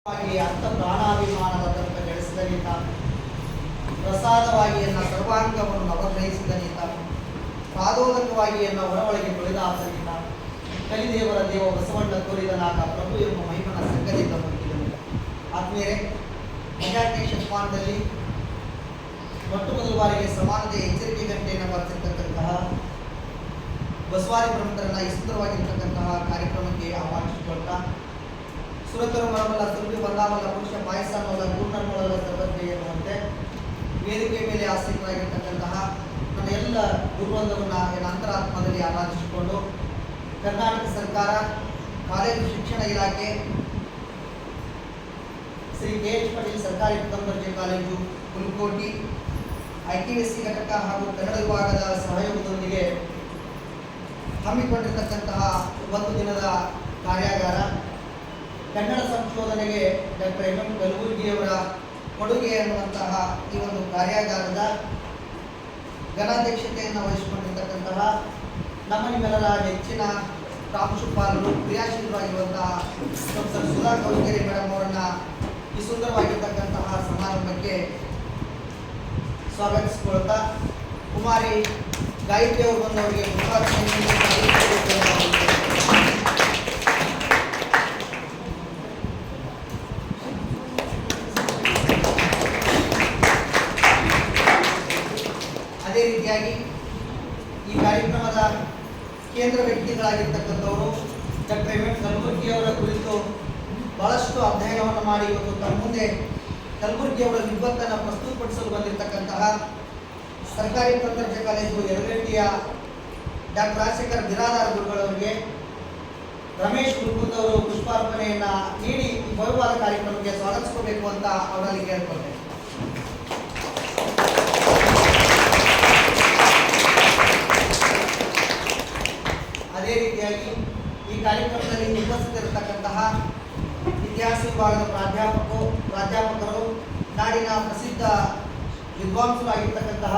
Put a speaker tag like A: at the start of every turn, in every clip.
A: ಅರ್ಥ ಪ್ರಾಣಾಭಿಮಾನದ ತನಕ ಗಳಿಸಿದನೀತ, ಪ್ರಸಾದವಾಗಿ ಎನ್ನ ಸರ್ವಾಂಗವನ್ನು ನವಗ್ರಹಿಸಿದನೀತ, ಪಾದೋದಕವಾಗಿ ಎನ್ನ ಒಳಗೆ ತೊಳೆದ ಆತನೀತ, ಕಲಿದೇವರ ದೇವ ಬಸವಣ್ಣ ತೋರಿದನಾಗ ಪ್ರಭು ಎಂಬ ಮಹಿಮನ ಸಂಗದಿಂದ ಮುಗಿದನು. ಆದ್ಮೇಲೆ 12ನೇ ಶತಮಾನದಲ್ಲಿ ಮೊಟ್ಟ ಮೊದಲ ಬಾರಿಗೆ ಸಮಾನತೆ ಎಚ್ಚರಿಕೆ ಗಂಟೆಯನ್ನು ಬರೆಸಿರ್ತಕ್ಕಂತಹ ಬಸವಾದಿ ಪ್ರಮುಖರನ್ನ ಈ ಸುಂದರವಾಗಿರ್ತಕ್ಕಂತಹ ಕಾರ್ಯಕ್ರಮಕ್ಕೆ ಆಹ್ವಾನಿಸಿಕೊಳ್ತಾ, ಸುರತರು ಮರಮಲ್ಲ ಸುರುಳಿ ಬಂದಾಮಲ್ಲ ಪುರುಷ ಪಾಯಸ ಅನ್ನೋಲ್ಲ ಪೂರ್ಣಮಲ್ಲ ಸರ್ವಜ್ಞ ಎನ್ನುವಂತೆ ವೇದಿಕೆ ಮೇಲೆ ಆಸೀನರಾಗಿರ್ತಕ್ಕಂತಹ ನನ್ನ ಎಲ್ಲ ಗುರುವೃಂದವನ್ನು ನನ್ನ ಅಂತರಾತ್ಮದಲ್ಲಿ ಆರಾಧಿಸಿಕೊಂಡು, ಕರ್ನಾಟಕ ಸರ್ಕಾರ ಕಾಲೇಜು ಶಿಕ್ಷಣ ಇಲಾಖೆ ಶ್ರೀ ಕೆ.ಎಚ್. ಪಟೇಲ್ ಸರ್ಕಾರಿ ಪ್ರಥಮ ದರ್ಜೆ ಕಾಲೇಜು ಹುಲಕೋಟಿ ಐಕೆಎಸ್ಸಿ ಘಟಕ ಹಾಗೂ ಕನ್ನಡ ವಿಭಾಗದ ಸಹಯೋಗದೊಂದಿಗೆ ಹಮ್ಮಿಕೊಂಡಿರತಕ್ಕಂತಹ ಒಂದು ದಿನದ ಕಾರ್ಯಾಗಾರ ಕನ್ನಡ ಸಂಶೋಧನೆಗೆ ಡಾಕ್ಟರ್ ಎಂ ಕಲಬುರ್ಗಿಯವರ ಕೊಡುಗೆ ಅನ್ನುವಂತಹ ಈ ಒಂದು ಕಾರ್ಯಾಗಾರದ ಘನಾಧ್ಯಕ್ಷತೆಯನ್ನು ವಹಿಸಿಕೊಂಡಿರ್ತಕ್ಕಂತಹ ನಮ್ಮ ನಿಮ್ಮೆಲ್ಲರ ನೆಚ್ಚಿನ ಪ್ರಾಂಶುಪಾಲರು ಕ್ರಿಯಾಶೀಲರಾಗಿರುವಂತಹ ಡಾಕ್ಟರ್ ಸುಧಾ ಕೌಲ್ಗೆರೆ ಮೇಡಮ್ ಅವರನ್ನ ಈ ಸುಂದರವಾಗಿರ್ತಕ್ಕಂತಹ ಸಮಾರಂಭಕ್ಕೆ ಸ್ವಾಗತಿಸಿಕೊಳ್ತಾ, ಕುಮಾರಿ ಗಾಯತ್ರಿ ಅವರು ಬಂದವರಿಗೆ ಅದೇ ರೀತಿಯಾಗಿ ಈ ಕಾರ್ಯಕ್ರಮದ ಕೇಂದ್ರ ವ್ಯಕ್ತಿಗಳಾಗಿರ್ತಕ್ಕಂಥವರು ಡಾಕ್ಟರ್ ಎಂ ಕಲಬುರ್ಗಿ ಅವರ ಕುರಿತು ಬಹಳಷ್ಟು ಅಧ್ಯಯನವನ್ನು ಮಾಡಿ ಇವತ್ತು ತಮ್ಮ ಮುಂದೆ ಕಲಬುರ್ಗಿ ಅವರ ವಿದ್ವತ್ತನ್ನು ಪ್ರಸ್ತುತಪಡಿಸಲು ಬಂದಿರತಕ್ಕಂತಹ ಸರ್ಕಾರಿ ಪ್ರಥಮ ದರ್ಜೆ ಕಾಲೇಜು ಯರಗಟ್ಟಿಯ ಡಾಕ್ಟರ್ ರಾಜಶೇಖರ್ ಬಿರಾದಾರ ಗುರುಗಳವರಿಗೆ ರಮೇಶ್ ಗುರುಕುಂದ್ ಅವರು ಪುಷ್ಪಾರ್ಪಣೆಯನ್ನು ನೀಡಿ ಈ ಭವ್ಯವಾದ ಕಾರ್ಯಕ್ರಮಕ್ಕೆ ಸ್ವಾಗತಿಸಬೇಕು ಅಂತ ಅವರಲ್ಲಿ ಕೇಳ್ಕೊಳ್ತೇನೆ. ಅದೇ ರೀತಿಯಾಗಿ ಈ ಕಾರ್ಯಕ್ರಮದಲ್ಲಿ ಉಪಸ್ಥಿತರಿರತಕ್ಕಂತಹ ಇತಿಹಾಸ ವಿಭಾಗದ ಪ್ರಾಧ್ಯಾಪಕರು, ನಾಡಿನ ಪ್ರಸಿದ್ಧ ವಿದ್ವಾಂಸರಾಗಿರ್ತಕ್ಕಂತಹ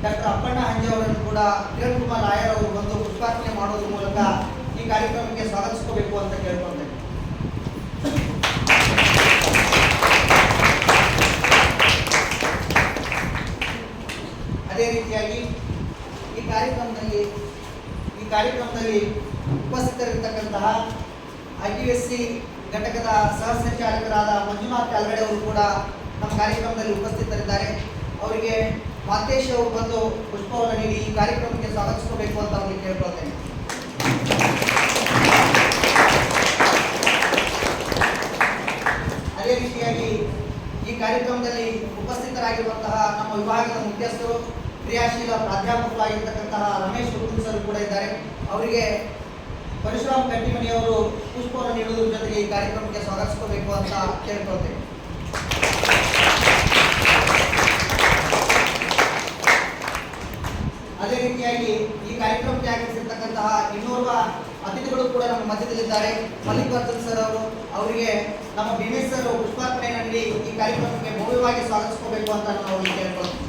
A: ಡಾಕ್ಟರ್ ಅಪ್ಪಣ್ಣ ಹಂಜೆ ಅವರನ್ನು ಕೂಡ ಕಿರಣ್ ಕುಮಾರ್ ರಾಯರ್ ಅವರು ಬಂದು ಪುಷ್ಪಾರ್ಪಣೆ ಮಾಡೋದ್ರ ಮೂಲಕ ಈ ಕಾರ್ಯಕ್ರಮಕ್ಕೆ ಸ್ವಾಗತಿಸಬೇಕು ಅಂತ ಕೇಳ್ಕೊಳ್ತೇನೆ. ಅದೇ ರೀತಿಯಾಗಿ ಈ ಕಾರ್ಯಕ್ರಮದಲ್ಲಿ ಉಪಸ್ಥಿತರಿರ್ತಕ್ಕಂತಹ ಐಕೆಎಸ್ಸಿ ಘಟಕದ ಸಹ ಸಂಚಾಲಕರಾದ ಮಂಜುನಾಥ್ ಕಾಲ್ಗಡೆ ಅವರು ಕೂಡ ನಮ್ಮ ಕಾರ್ಯಕ್ರಮದಲ್ಲಿ ಉಪಸ್ಥಿತರಿದ್ದಾರೆ. ಅವರಿಗೆ ಮಾತೇಶ್ ಅವರು ಬಂದು ಪುಷ್ಪವನ್ನು ನೀಡಿ ಈ ಕಾರ್ಯಕ್ರಮಕ್ಕೆ ಸ್ವಾಗತಿಸಬೇಕು ಅಂತ ಅವರಿಗೆ ಕೇಳ್ಕೊಳ್ತೇನೆ. ಅದೇ ರೀತಿಯಾಗಿ ಈ ಕಾರ್ಯಕ್ರಮದಲ್ಲಿ ಉಪಸ್ಥಿತರಾಗಿರುವಂತಹ ನಮ್ಮ ವಿಭಾಗದ ಮುಖ್ಯಸ್ಥರು, ಕ್ರಿಯಾಶೀಲ ಪ್ರಾಧ್ಯಾಪಕರಾಗಿರ್ತಕ್ಕಂತಹ ರಮೇಶ್ ಗುರುಕುಂದ್ ಸರ್ ಕೂಡ ಇದ್ದಾರೆ. ಅವರಿಗೆ ಪರಶುರಾಮ್ ಕಟ್ಟಿಮನಿಯವರು ಪುಷ್ಪವನ್ನು ನೀಡುವುದರ ಜೊತೆಗೆ ಈ ಕಾರ್ಯಕ್ರಮಕ್ಕೆ ಸ್ವಾಗತಿಸಬೇಕು ಅಂತ ಕೇಳ್ಕೊಳ್ತೇವೆ. ಅದೇ ರೀತಿಯಾಗಿ ಈ ಕಾರ್ಯಕ್ರಮಕ್ಕೆ ಆಗಮಿಸಿರ್ತಕ್ಕಂತಹ ಇನ್ನೋರ್ವ ಅತಿಥಿಗಳು ಕೂಡ ನಮ್ಮ ಮಧ್ಯದಲ್ಲಿದ್ದಾರೆ. ಮಲ್ಲಿಕಾರ್ಜುನ್ ಸರ್ ಅವರು, ಅವರಿಗೆ ನಮ್ಮ ಭೀಮೇಶ್ ಸರ್ ಪುಷ್ಪಾರ್ಪಣೆಯನ್ನು ನೀಡಿ ಈ ಕಾರ್ಯಕ್ರಮಕ್ಕೆ ಭವ್ಯವಾಗಿ ಸ್ವಾಗತಿಸಬೇಕು ಅಂತ ನಾವು ಅವರಿಗೆ ಕೇಳ್ಕೊಳ್ತೇವೆ.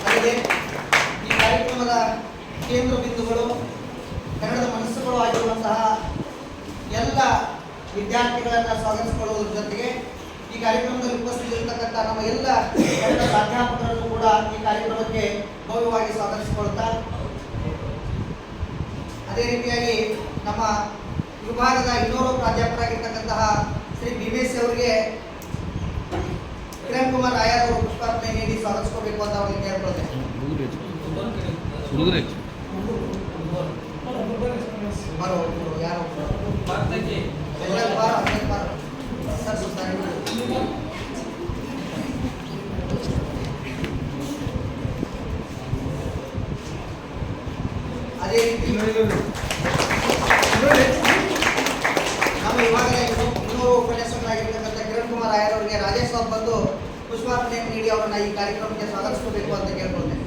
A: ಅಲ್ಲದೆ ಈ ಕಾರ್ಯಕ್ರಮದ ಕೇಂದ್ರ ಬಿಂದುಗಳು, ಕನ್ನಡದ ಮನಸ್ಸುಗಳು ಆಗಿರುವಂತಹ ಎಲ್ಲ ವಿದ್ಯಾರ್ಥಿಗಳನ್ನು ಸ್ವಾಗತಿಸಿಕೊಳ್ಳುವುದರ ಜೊತೆಗೆ ಈ ಕಾರ್ಯಕ್ರಮದಲ್ಲಿ ಉಪಸ್ಥಿತರಿರತಕ್ಕಂಥ ನಮ್ಮ ಎಲ್ಲ ಕನ್ನಡ ಪ್ರಾಧ್ಯಾಪಕರನ್ನು ಕೂಡ ಈ ಕಾರ್ಯಕ್ರಮಕ್ಕೆ ಗೌರವವಾಗಿ ಸ್ವಾಗತಿಸಿಕೊಳ್ತಾ, ಅದೇ ರೀತಿಯಾಗಿ ನಮ್ಮ ವಿಭಾಗದ ಇನ್ನೋರ್ವ ಪ್ರಾಧ್ಯಾಪಕರಾಗಿರ್ತಕ್ಕಂತಹ ಶ್ರೀ ಭೀಮೇಶ್ ಅವರಿಗೆ ಕಿರಣ್ ಕುಮಾರ್ ರಾಯರ್ ಅವರು ಪುಷ್ಪಾರ್ಪಣೆ ನೀಡಿ ಸ್ವಾಗತಿಸಬೇಕು ಅಂತ ಅವರಿಗೆ ಕೇಳ್ಕೊಳ್ತೇನೆ. ಅದೇ ರೀತಿ ನಮ್ಮ ವಿಭಾಗದ ಇನ್ನೂರು ಉಪನ್ಯಾಸಕರಾಗಿರ್ತಕ್ಕಂಥ ಕಿರಣ್ ಕುಮಾರ್ ರಾಯರ್ ಅವರಿಗೆ ರಾಜೇಶ್ ಬಾಬು ಬಂದು ಪುಷ್ಪಾರ್ಪಣೆಯನ್ನು ನೀಡಿ ಅವರನ್ನ ಈ ಕಾರ್ಯಕ್ರಮಕ್ಕೆ ಸ್ವಾಗತಿಸಬೇಕು ಅಂತ ಕೇಳ್ಕೊಳ್ತೇನೆ.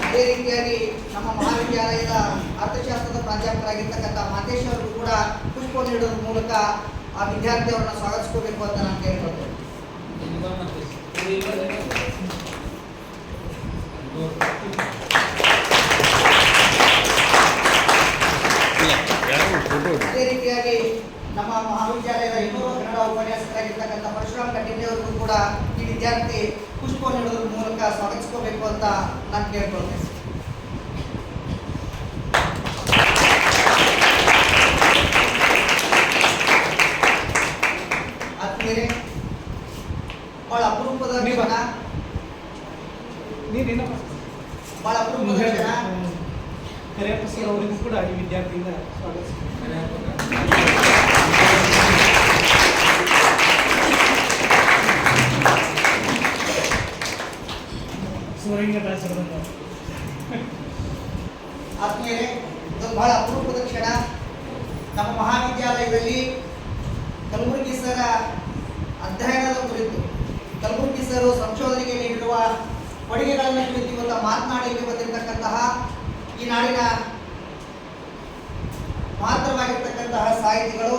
A: ಅದೇ ರೀತಿಯಾಗಿ ನಮ್ಮ ಮಹಾವಿದ್ಯಾಲಯದ ಅರ್ಥಶಾಸ್ತ್ರದ ಪ್ರಾಧ್ಯಾಪಕರಾಗಿರ್ತಕ್ಕಂಥ ಮಾತೇಶ್ ಅವರು ಕೂಡ ಪುಷ್ಪ ನೀಡೋದ್ರ ಮೂಲಕ ಆ ವಿದ್ಯಾರ್ಥಿಯವರನ್ನ ಸ್ವಾಗತಿಸಬೇಕು ಅಂತ ನಾನು ಕೇಳ್ಕೊಳ್ತೇನೆ. ಅದೇ ರೀತಿಯಾಗಿ ನಮ್ಮ ಮಹಾವಿದ್ಯಾಲಯದ ಇನ್ನೂರು ಕನ್ನಡ ಉಪನ್ಯಾಸಕರಾಗಿರ್ತಕ್ಕಂಥ ಪರಶುರಾಮ್ ಕಟ್ಟಿಗೆಯವರಿಗೂ ಕೂಡ ಈ ವಿದ್ಯಾರ್ಥಿ ಪುಷ್ಪ ನೀಡೋದ್ರ ಮೂಲಕ ಸ್ವಾಗತಿಸ್ಕೋಬೇಕು ಅಂತ ನಾನು ಕೇಳ್ಕೊಳ್ತೇನೆ. ಆದ್ಮೇಲೆ ಬಹಳ ಅಪರೂಪದ ಕ್ಷಣ, ಬಹಳ ಅಪರೂಪದ ಕ್ಷಣ
B: ಕರಿಯಪ್ಪ ಸರ್ ಅವರಿಗೂ ಕೂಡ ಈ ವಿದ್ಯಾರ್ಥಿಯಿಂದ ಸ್ವಾಗತಿಸ್ತೀನಿ.
A: ಆದ್ಮೇಲೆ ಇದು ಬಹಳ ಅಪರೂಪದ ಕ್ಷಣ. ನಮ್ಮ ಮಹಾವಿದ್ಯಾಲಯದಲ್ಲಿ ಕಲಬುರಗಿ ಸರ ಅಧ್ಯಯನದ ಕುರಿತು, ಕಲಬುರಗಿ ಸರ್ ಸಂಶೋಧನೆಗೆ ನೀಡಿರುವ ಕೊಡುಗೆಗಳನ್ನು ಕುರಿತು ಇವತ್ತು ಮಾತನಾಡಲಿಕ್ಕೆ ಬಂದಿರತಕ್ಕಂತಹ ಈ ನಾಡಿನ ಮಹತ್ತರವಾಗಿರ್ತಕ್ಕಂತಹ ಸಾಹಿತಿಗಳು,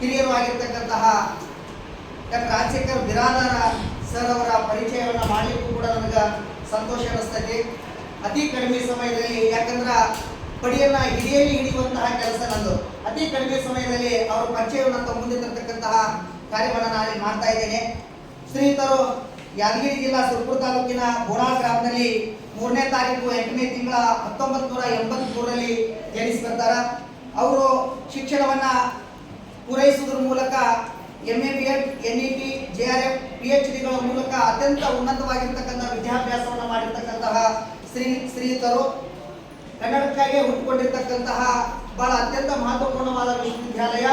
A: ಹಿರಿಯರು ಆಗಿರ್ತಕ್ಕಂತಹ ಡಾಕ್ಟರ್ ರಾಜಶೇಖರ್ ಬಿರಾದಾರ ಸರ್ ಅವರ ಪರಿಚಯವನ್ನು ಮಾಡಲಿಕ್ಕೂ ಕೂಡ ನನಗೆ ಸಂತೋಷ ಅನಿಸ್ತೈತಿ. ಅತಿ ಕಡಿಮೆ ಸಮಯದಲ್ಲಿ, ಯಾಕಂದ್ರೆ ಪಡಿಯನ್ನ ಹಿಡಿಯುವಂತಹ ಕೆಲಸ ನಂದು. ಅತಿ ಕಡಿಮೆ ಸಮಯದಲ್ಲಿ ಅವರ ಪರಿಚಯವನ್ನು ತಮ್ಮ ಮುಂದೆ ತರ್ತಕ್ಕಂತಹ ಕಾರ್ಯವನ್ನು ನಾನು ಮಾಡ್ತಾ ಇದ್ದೇನೆ. ಶ್ರೀಯುತರು ಯಾದಗಿರಿ ಜಿಲ್ಲಾ ಸುರಪುರ ತಾಲೂಕಿನ ಬೋನಾಳ್ ಗ್ರಾಮದಲ್ಲಿ 3ನೇ ತಾರೀಕು 8ನೇ ತಿಂಗಳ 1983ರಲ್ಲಿ ಜನಿಸಿ ಬರ್ತಾರ. ಅವರು ಶಿಕ್ಷಣವನ್ನ ಪೂರೈಸುವುದರ ಮೂಲಕ MA BEd NET JRF PhDಗಳ ಮೂಲಕ ಅತ್ಯಂತ ಉನ್ನತವಾಗಿರ್ತಕ್ಕಂಥ ವಿದ್ಯಾಭ್ಯಾಸವನ್ನು ಮಾಡಿರ್ತಕ್ಕಂತಹ ಶ್ರೀಯುತರು. ಕನ್ನಡಕ್ಕಾಗಿ ಹುಟ್ಟುಕೊಂಡಿರ್ತಕ್ಕಂತಹ ಬಹಳ ಅತ್ಯಂತ ಮಹತ್ವಪೂರ್ಣವಾದ ವಿಶ್ವವಿದ್ಯಾಲಯ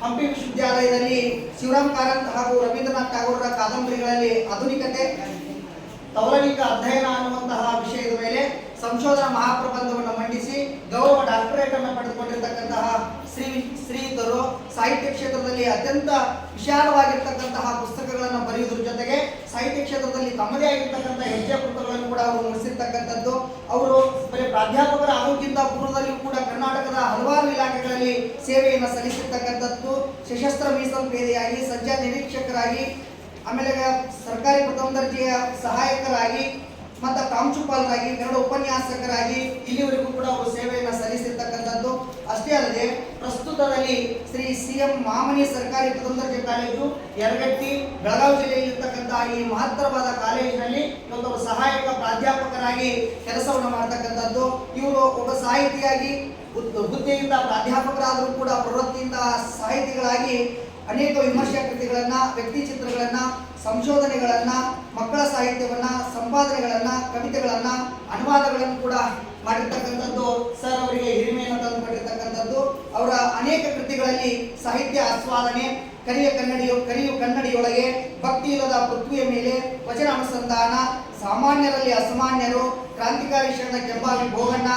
A: ಹಂಪಿ ವಿಶ್ವವಿದ್ಯಾಲಯದಲ್ಲಿ ಶಿವರಾಮ್ ಕಾರಂತ್ ಹಾಗೂ ರವೀಂದ್ರನಾಥ್ ಠಾಗೂರರ ಕಾದಂಬರಿಗಳಲ್ಲಿ ಆಧುನಿಕತೆ, ತೌಲನಿಕ ಅಧ್ಯಯನ ಅನ್ನುವಂತಹ ವಿಷಯದ ಮೇಲೆ ಸಂಶೋಧನಾ ಮಹಾಪ್ರಬಂಧವನ್ನು ಮಂಡಿಸಿ ಗೌರವ ಡಾಕ್ಟರೇಟ್ ಅನ್ನು ಪಡೆದುಕೊಂಡಿರ್ತಕ್ಕಂತಹ ಶ್ರೀಯುತರು. ಸಾಹಿತ್ಯ ಕ್ಷೇತ್ರದಲ್ಲಿ ಅತ್ಯಂತ ವಿಶಾಲವಾಗಿರ್ತಕ್ಕಂತಹ ಪುಸ್ತಕಗಳನ್ನು ಬರೆಯುವುದರ ಜೊತೆಗೆ ಸಾಹಿತ್ಯ ಕ್ಷೇತ್ರದಲ್ಲಿ ತಮ್ಮದೇ ಆಗಿರ್ತಕ್ಕಂಥ ಹೆಜ್ಜೆ ಪುಸ್ತಕಗಳನ್ನು ಕೂಡ ಅವರು ನಡೆಸಿರ್ತಕ್ಕಂಥದ್ದು. ಅವರು ಬರೀ ಪ್ರಾಧ್ಯಾಪಕರ ಆಗೋಕ್ಕಿಂತ ಪೂರ್ವದಲ್ಲಿಯೂ ಕೂಡ ಕರ್ನಾಟಕದ ಹಲವಾರು ಇಲಾಖೆಗಳಲ್ಲಿ ಸೇವೆಯನ್ನು ಸಲ್ಲಿಸಿರ್ತಕ್ಕಂಥದ್ದು. ಸಶಸ್ತ್ರ ಮೀಸಲು ಪೇದೆಯಾಗಿ, ಸಜ್ಜ ನಿರೀಕ್ಷಕರಾಗಿ, ಆಮೇಲೆ ಸರ್ಕಾರಿ ಪ್ರಥಮ ದರ್ಜೆಯ ಸಹಾಯಕರಾಗಿ ಮತ್ತು ಪ್ರಾಂಶುಪಾಲರಾಗಿ, ಕನ್ನಡ ಉಪನ್ಯಾಸಕರಾಗಿ ಇಲ್ಲಿವರೆಗೂ ಕೂಡ ಅವರು ಸೇವೆಯನ್ನು ಸಲ್ಲಿಸಿರ್ತಕ್ಕಂಥದ್ದು. ಅಷ್ಟೇ ಅಲ್ಲದೆ ಪ್ರಸ್ತುತದಲ್ಲಿ ಶ್ರೀ CM ಮಾಮನಿ ಸರ್ಕಾರಿ ಪ್ರಥಮ ದರ್ಜೆ ಕಾಲೇಜು ಯರಗಟ್ಟಿ ಬೆಳಗಾವಿ ಜಿಲ್ಲೆಯಲ್ಲಿ ಇರ್ತಕ್ಕಂತಹ ಈ ಮಹತ್ತರವಾದ ಕಾಲೇಜಿನಲ್ಲಿ ಇವತ್ತು ಸಹಾಯಕ ಪ್ರಾಧ್ಯಾಪಕರಾಗಿ ಕೆಲಸವನ್ನು ಮಾಡ್ತಕ್ಕಂಥದ್ದು. ಇವರು ಒಬ್ಬ ಸಾಹಿತಿಯಾಗಿ ಹುದ್ದೆಯಿಂದ ಪ್ರಾಧ್ಯಾಪಕರಾದರೂ ಕೂಡ ಪ್ರವೃತ್ತಿಯಿಂದ ಸಾಹಿತಿಗಳಾಗಿ ಅನೇಕ ವಿಮರ್ಶಾ ಕೃತಿಗಳನ್ನ, ವ್ಯಕ್ತಿ ಚಿತ್ರಗಳನ್ನ, ಸಂಶೋಧನೆಗಳನ್ನ, ಮಕ್ಕಳ ಸಾಹಿತ್ಯವನ್ನ, ಸಂಪಾದನೆಗಳನ್ನ, ಕವಿತೆಗಳನ್ನ, ಅನುವಾದಗಳನ್ನು ಕೂಡ ಮಾಡಿರ್ತಕ್ಕಂಥದ್ದು. ಸರ್ ಅವರಿಗೆ ಹಿರಿಮೆಯನ್ನು ತಂದುಕೊಂಡಿರ್ತಕ್ಕಂಥದ್ದು. ಅವರ ಅನೇಕ ಕೃತಿಗಳಲ್ಲಿ ಸಾಹಿತ್ಯ ಆಸ್ವಾದನೆ, ಕರಿಯು ಕನ್ನಡಿಯೊಳಗೆ, ಭಕ್ತಿ ಇಲ್ಲದ ಪೃಥ್ವಿಯ ಮೇಲೆ, ವಚನ ಅನುಸಂಧಾನ, ಸಾಮಾನ್ಯರಲ್ಲಿ ಅಸಾಮಾನ್ಯರು, ಕ್ರಾಂತಿಕಾರಿ ಶರಣ ಕೆಂಬಾವಿ ಭೋಗಣ್ಣ,